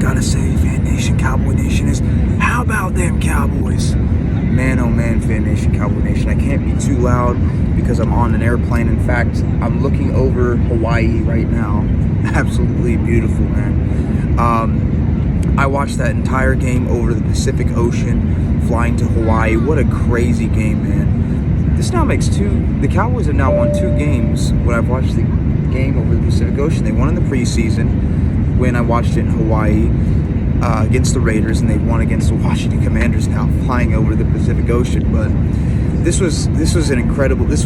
gotta say, Fan Nation, Cowboy Nation, is how about them Cowboys? Man, oh man, Fan Nation, Cowboy Nation. I can't be too loud because I'm on an airplane. In fact, I'm looking over Hawaii right now. Absolutely beautiful, man. I watched that entire game over the Pacific Ocean, flying to Hawaii. What a crazy game, man. This now makes the Cowboys have now won 2 games when I've watched the game over the Pacific Ocean. They won in the preseason when I watched it in Hawaii against the Raiders, and they won against the Washington Commanders now flying over the Pacific Ocean. But this was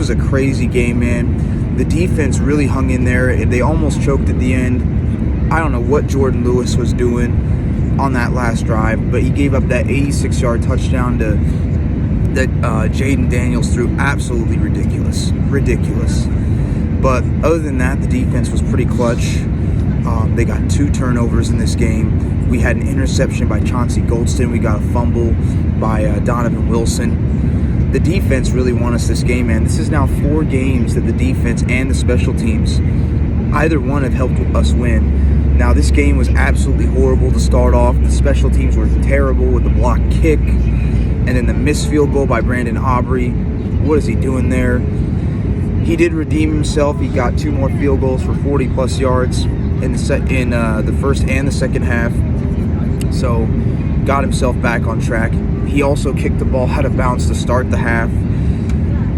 a crazy game, man. The defense really hung in there. They almost choked at the end. I don't know what Jordan Lewis was doing on that last drive, but he gave up that 86-yard touchdown that Jaden Daniels threw. Absolutely ridiculous. But other than that, the defense was pretty clutch. They got 2 turnovers in this game. We had an interception by Chauncey Goldston. We got a fumble by Donovan Wilson. The defense really won us this game, man. This is now 4 games that the defense and the special teams, either one, have helped us win. Now, this game was absolutely horrible to start off. The special teams were terrible with the blocked kick, and then the missed field goal by Brandon Aubrey. What is he doing there? He did redeem himself. He got 2 more field goals for 40-plus yards in the first and the second half. So, got himself back on track. He also kicked the ball out of bounds to start the half.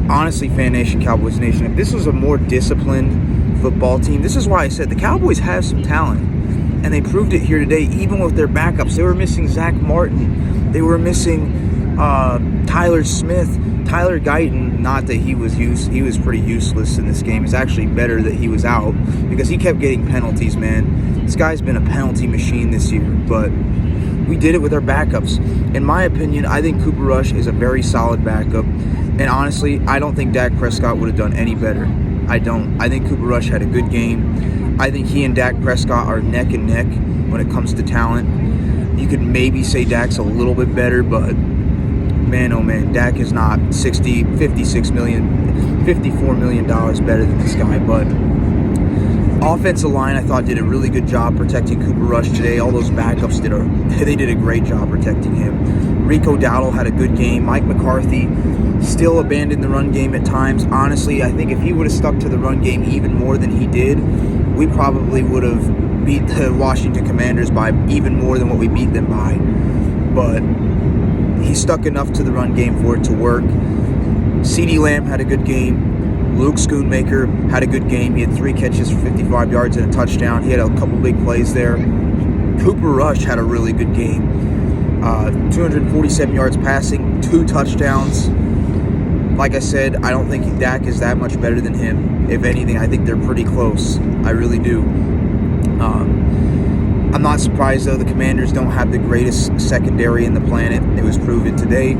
Honestly, Fan Nation, Cowboys Nation, if this was a more disciplined football team, this is why I said the Cowboys have some talent, and they proved it here today, even with their backups. They were missing Zach Martin. They were missing Tyler Smith. Tyler Guyton, not that he was pretty useless in this game. It's actually better that he was out because he kept getting penalties, man. This guy's been a penalty machine this year, but we did it with our backups. In my opinion, I think Cooper Rush is a very solid backup, and honestly, I don't think Dak Prescott would have done any better. I don't. I think Cooper Rush had a good game. I think he and Dak Prescott are neck and neck when it comes to talent. You could maybe say Dak's a little bit better, but man, oh man, Dak is not $54 million better than this guy. But offensive line, I thought, did a really good job protecting Cooper Rush today. All those backups did a great job protecting him. Rico Dowdle had a good game. Mike McCarthy still abandoned the run game at times. Honestly, I think if he would have stuck to the run game even more than he did, we probably would have beat the Washington Commanders by even more than what we beat them by. But he stuck enough to the run game for it to work. CeeDee Lamb had a good game. Luke Schoonmaker had a good game. He had 3 catches for 55 yards and a touchdown. He had a couple big plays there. Cooper Rush had a really good game. 247 yards passing, 2 touchdowns. Like I said, I don't think Dak is that much better than him. If anything, I think they're pretty close. I really do. I'm not surprised, though. The Commanders don't have the greatest secondary in the planet. It was proven today.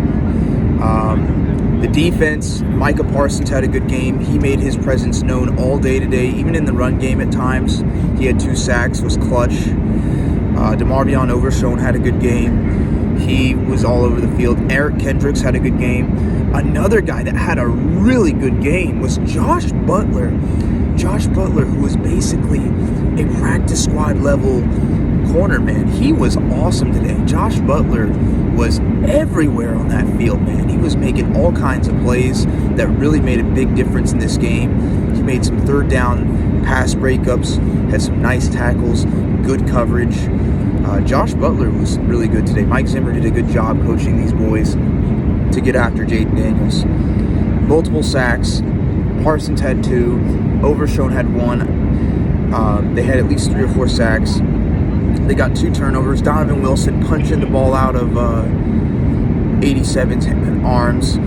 The defense, Micah Parsons had a good game. He made his presence known all day today, even in the run game at times. He had 2 sacks, was clutch. DeMarvion Overshown had a good game. He was all over the field. Eric Kendricks had a good game. Another guy that had a really good game was Josh Butler. Josh Butler, who was basically a practice squad level corner, man. He was awesome today. Josh Butler was everywhere on that field, man. He was making all kinds of plays that really made a big difference in this game. He made some 3rd down pass breakups, had some nice tackles, good coverage. Josh Butler was really good today. Mike Zimmer did a good job coaching these boys to get after Jaden Daniels. Multiple sacks. Parsons had 2. Overshown had 1. They had at least 3 or 4 sacks. They got 2 turnovers. Donovan Wilson punching the ball out of 87's arms.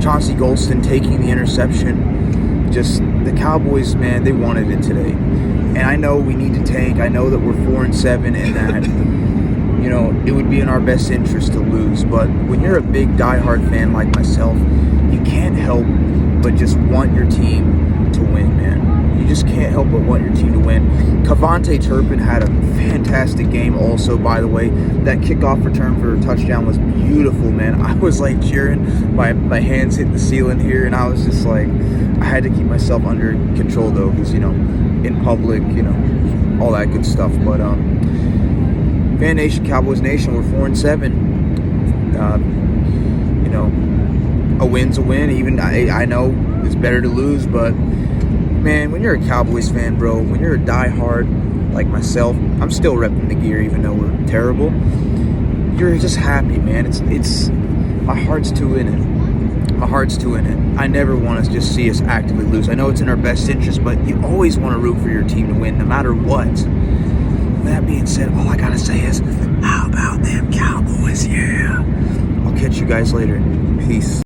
Chauncey Goldston taking the interception. Just the Cowboys, man, they wanted it today. And I know we need to tank. I know that we're 4-7 and that, you know, it would be in our best interest to lose. But when you're a big diehard fan like myself, you can't help but just want your team to win, man. You just can't help but want your team to win. Cavante Turpin had a fantastic game also, by the way. That kickoff return for a touchdown was beautiful, man. I was like cheering. My hands hit the ceiling here, and I was just like, I had to keep myself under control, though, because, you know, in public, you know, all that good stuff. But Fan Nation, Cowboys Nation, we're 4-7. You know, a win's a win. Even I know it's better to lose, but man, when you're a Cowboys fan, bro, when you're a diehard like myself, I'm still repping the gear even though we're terrible. You're just happy, man. It's my heart's too in it. My heart's too in it. I never want to just see us actively lose. I know it's in our best interest, but you always want to root for your team to win, no matter what. That being said, all I gotta say is, how about them Cowboys? Yeah. I'll catch you guys later. Peace.